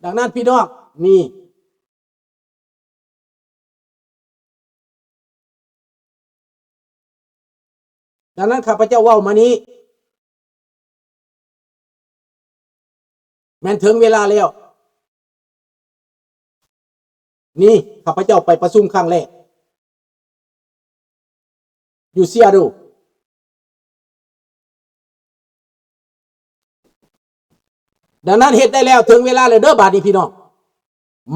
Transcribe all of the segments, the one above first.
ดังนั้นพี่น้องนี่ดังนั้นข้าพเจ้าเว้ามานี้แม่นถึงเวลาแล้วนี่ข้าพเจ้าไปประชุมครั้งแรกอยู่เซียดูดังนั้นเฮ็ดได้แล้วถึงเวลาแล้วเด้อบาดนี้พี่น้อง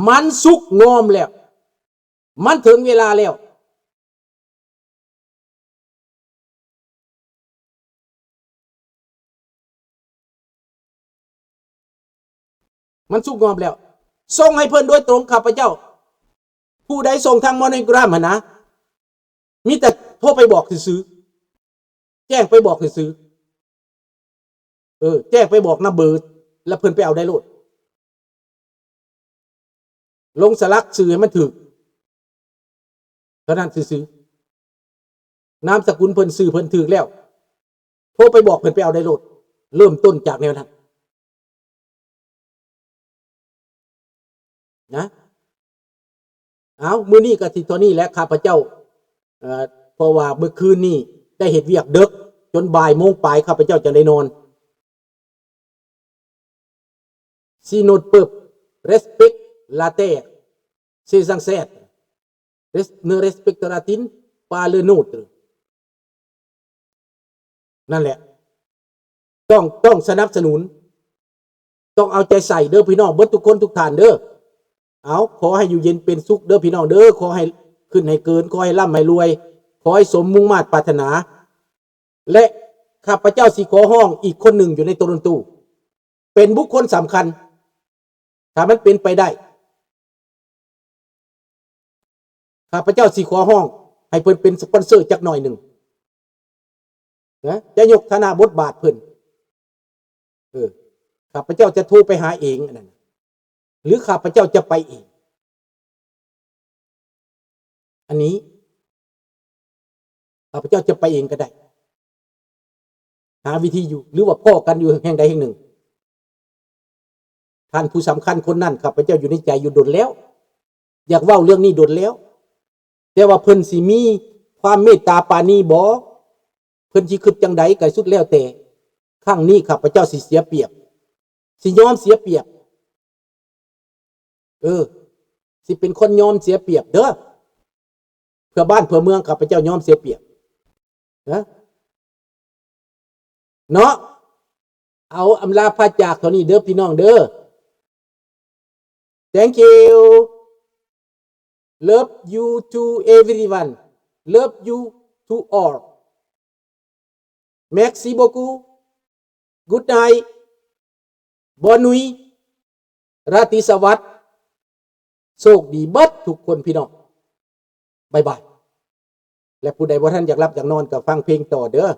มันสุกงอมแล้วมันถึงเวลาแล้วมันสุกงอมแล้วส่งให้เพิ่นโดยตรงข้าพเจ้าผู้ใดส่งทางมอนิกราฟนะมีแต่โทรไปบอกซื้อแจ้งไปบอกซื้อแจ้งไปบอกนะเบอร์แล้วเพิ่นไปเอาได้โลดลงสลักสื่อให้มันถึกเท่านั้นซื้อนามสกุลเพิ่นสื่อเพิ่นถึกแล้วโทรไปบอกเพิ่นไปเอาได้โลดเริ่มต้นจากแนวนั้นนะเอามื้อนี้ก็สิเท่านี้แหละข้าพเจ้าเพราะว่าเมื่อคืนนี้ได้เฮ็ดเวียกดึกจนบ่ายโมงปลายข้าพเจ้าจะได้นอนSi notre peuple respecte la terre, ses ancêtres ne respectera-t-il pas le nôtre นั่นแหละต้องสนับสนุนต้องเอาใจใส่เด้อพี่น้องเบิดทุกคนทุกท่านเด้อเอาขอให้อยู่เย็นเป็นสุขเด้อพี่น้องเด้อขอให้ขึ้นให้เกินขอให้ร่ำให้รวยขอให้สมมุ่งมา่ปรารถนาและข้าพเจ้าสิขอห้องอีกคนหนึ่งอยู่ในโตรนตูเป็นบุคคลสำคัญถ้ามันเป็นไปได้ข้าพเจ้าสิขอห้องให้เพิ่นเป็นสปอนเซอร์จักหน่อยหนึ่งนะจะยกฐานะบทบาทเพิ่นข้าพเจ้าจะโทรไปหาเองนั่นหรือข้าพเจ้าจะไปเองอันนี้ข้าพเจ้าจะไปเองก็ได้หาวิธีอยู่หรือว่าพ่อกันอยู่แห่งใดแห่งหนึ่งท่านผู้สำคัญคนนั้นข้าพเจ้าอยู่ในใจอยู่ดนแล้วอยากเว้าเรื่องนี้ดนแล้วแต่ว่าเพิ่นสิมีความเมตตาปานีบ่เพิ่นสิคิดจังใดก็สุดแล้วแต่ครั้งนี้ข้าพเจ้าสิเสียเปรียบสิยอมเสียเปรียบสิเป็นคนยอมเสียเปรียบเด้อเพื่อบ้านเพื่อเมืองข้าพเจ้ายอมเสียเปรียบนะเนาะเอาอำลาพระจากเท่านี้เด้อพี่น้องเด้อThank you. Love you to everyone. Love you to all. Merci beaucoup. Good night. Bonne nuit. ราตรีสวัสดิ์โชคดีเบิดทุกคนพี่น้องบ๊ายบายและผู้ใดบ่ทันอยากรับอยากนอนก็ฟังเพลงต่อเด้อ